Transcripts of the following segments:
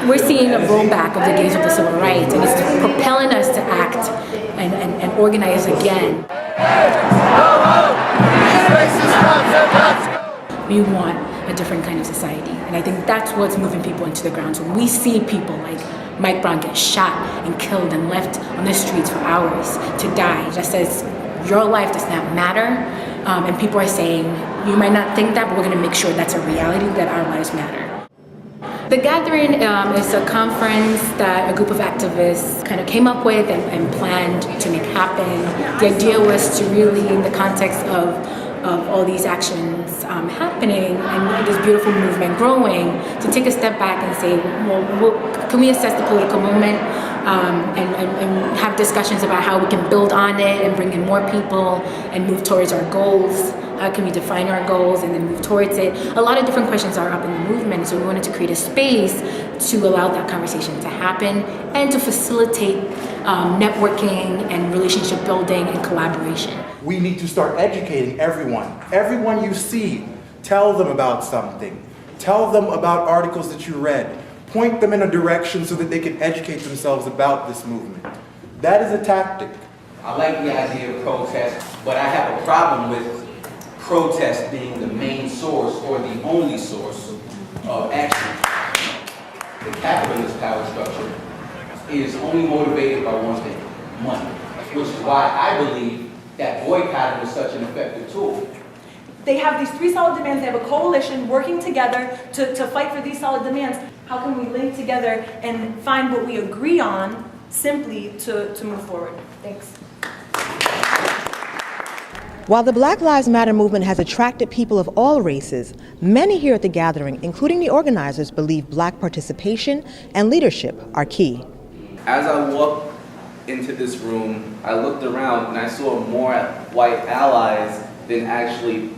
we're seeing a rollback of the days of the civil rights, and it's propelling us to act and organize again. We want a different kind of society, and I think that's what's moving people into the ground. So when we see people like Mike Brown get shot and killed and left on the streets for hours to die, just as your life does not matter, and people are saying, you might not think that, but we're going to make sure that's a reality, that our lives matter. The Gathering is a conference that a group of activists kind of came up with and planned to make happen. The idea was to really, in the context of all these actions happening and this beautiful movement growing, to take a step back and say, well, can we assess the political moment and have discussions about how we can build on it and bring in more people and move towards our goals? How can we define our goals and then move towards it? A lot of different questions are up in the movement, so we wanted to create a space to allow that conversation to happen and to facilitate networking and relationship building and collaboration. We need to start educating everyone. Everyone you see, tell them about something. Tell them about articles that you read. Point them in a direction so that they can educate themselves about this movement. That is a tactic. I like the idea of protest, but I have a problem with protest being the main source or the only source of action. The capitalist power structure is only motivated by one thing, money, which is why I believe that boycotting was such an effective tool. They have these 3 solid demands. They have a coalition working together to fight for these solid demands. How can we link together and find what we agree on simply to move forward? Thanks. While the Black Lives Matter movement has attracted people of all races, many here at the Gathering, including the organizers, believe Black participation and leadership are key. As I walked into this room, I looked around and I saw more white allies than actually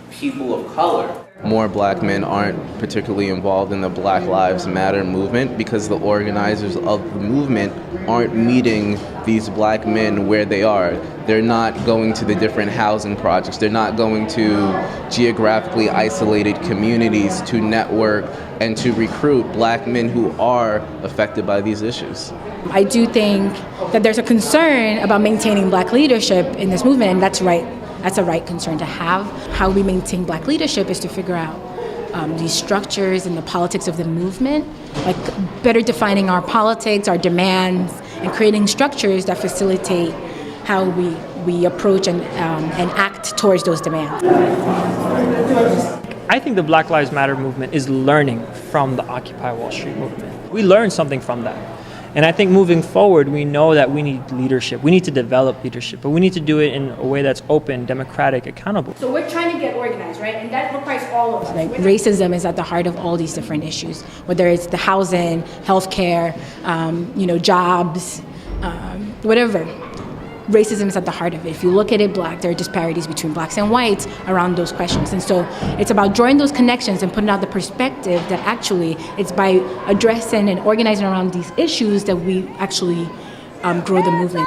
people of color. More black men aren't particularly involved in the Black Lives Matter movement because the organizers of the movement aren't meeting these black men where they are. They're not going to the different housing projects. They're not going to geographically isolated communities to network and to recruit black men who are affected by these issues. I do think that there's a concern about maintaining black leadership in this movement, and that's right. That's a right concern to have. How we maintain black leadership is to figure out these structures and the politics of the movement, like better defining our politics, our demands, and creating structures that facilitate how we approach and act towards those demands. I think the Black Lives Matter movement is learning from the Occupy Wall Street movement. We learned something from that. And I think moving forward, we know that we need leadership. We need to develop leadership, but we need to do it in a way that's open, democratic, accountable. So we're trying to get organized, right? And that requires all of us. Like, racism is at the heart of all these different issues, whether it's the housing, healthcare, jobs, whatever. Racism is at the heart of it. If you look at it, there are disparities between blacks and whites around those questions. And so it's about drawing those connections and putting out the perspective that actually it's by addressing and organizing around these issues that we actually grow the movement.